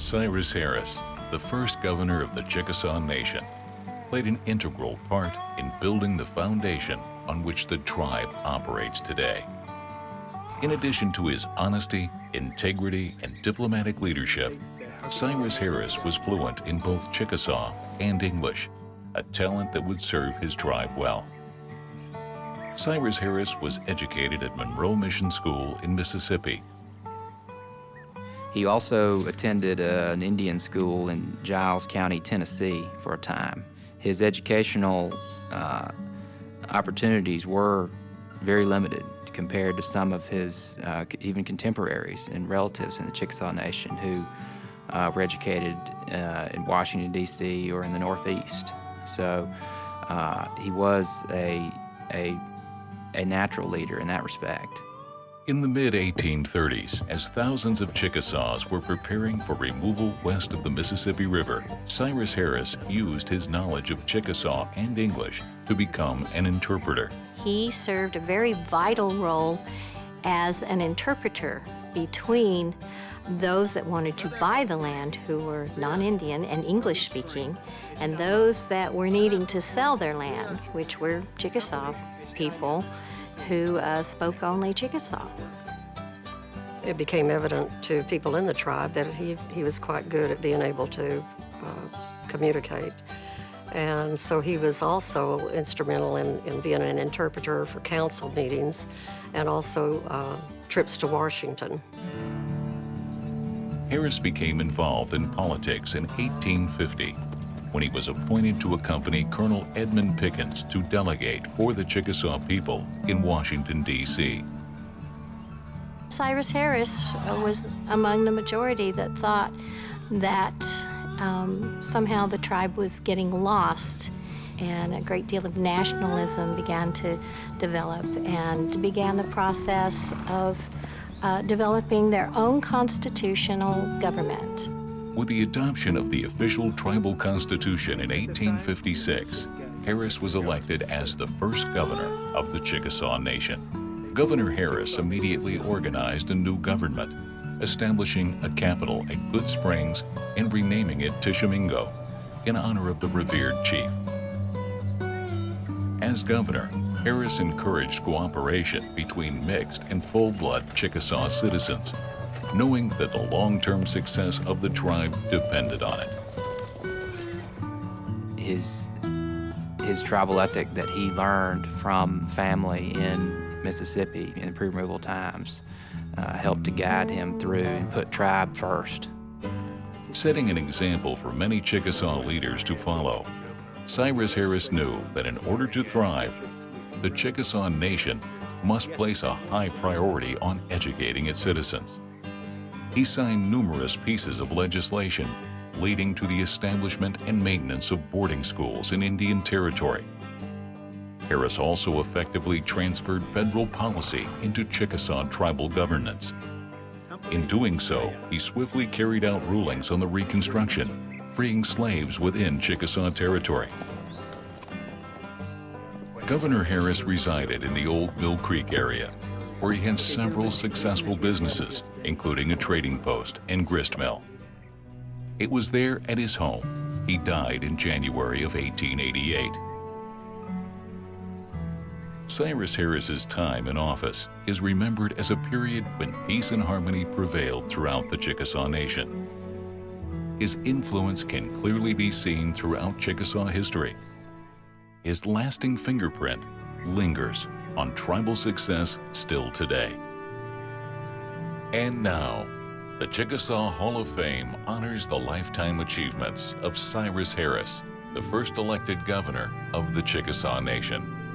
Cyrus Harris, the first governor of the Chickasaw Nation, played an integral part in building the foundation on which the tribe operates today. In addition to his honesty, integrity, and diplomatic leadership, Cyrus Harris was fluent in both Chickasaw and English, a talent that would serve his tribe well. Cyrus Harris was educated at Monroe Mission School in Mississippi. He also attended an Indian school in Giles County, Tennessee for a time. His educational opportunities were very limited compared to some of his even contemporaries and relatives in the Chickasaw Nation who were educated in Washington, D.C. or in the Northeast. So he was a natural leader in that respect. In the mid-1830s, as thousands of Chickasaws were preparing for removal west of the Mississippi River, Cyrus Harris used his knowledge of Chickasaw and English to become an interpreter. He served a very vital role as an interpreter between those that wanted to buy the land, who were non-Indian and English-speaking, and those that were needing to sell their land, which were Chickasaw people who spoke only Chickasaw. It became evident to people in the tribe that he was quite good at being able to communicate. And so he was also instrumental in being an interpreter for council meetings and also trips to Washington. Harris became involved in politics in 1850 when he was appointed to accompany Colonel Edmund Pickens to delegate for the Chickasaw people in Washington, D.C. Cyrus Harris was among the majority that thought that somehow the tribe was getting lost, and a great deal of nationalism began to develop, and began the process of developing their own constitutional government. With the adoption of the official tribal constitution in 1856, Harris was elected as the first governor of the Chickasaw Nation. Governor Harris immediately organized a new government, establishing a capital at Good Springs and renaming it Tishomingo in honor of the revered chief. As governor, Harris encouraged cooperation between mixed and full-blood Chickasaw citizens, knowing that the long-term success of the tribe depended on it. His tribal ethic that he learned from family in Mississippi in pre-removal times helped to guide him through and put tribe first. Setting an example for many Chickasaw leaders to follow, Cyrus Harris knew that in order to thrive, the Chickasaw Nation must place a high priority on educating its citizens. He signed numerous pieces of legislation leading to the establishment and maintenance of boarding schools in Indian Territory. Harris also effectively transferred federal policy into Chickasaw tribal governance. In doing so, he swiftly carried out rulings on the Reconstruction, freeing slaves within Chickasaw territory. Governor Harris resided in the old Mill Creek area, where he had several successful businesses, including a trading post and grist mill. It was there at his home he died in January of 1888. Cyrus Harris's time in office is remembered as a period when peace and harmony prevailed throughout the Chickasaw Nation. His influence can clearly be seen throughout Chickasaw history. His lasting fingerprint lingers on tribal success still today. And now, the Chickasaw Hall of Fame honors the lifetime achievements of Cyrus Harris, the first elected governor of the Chickasaw Nation.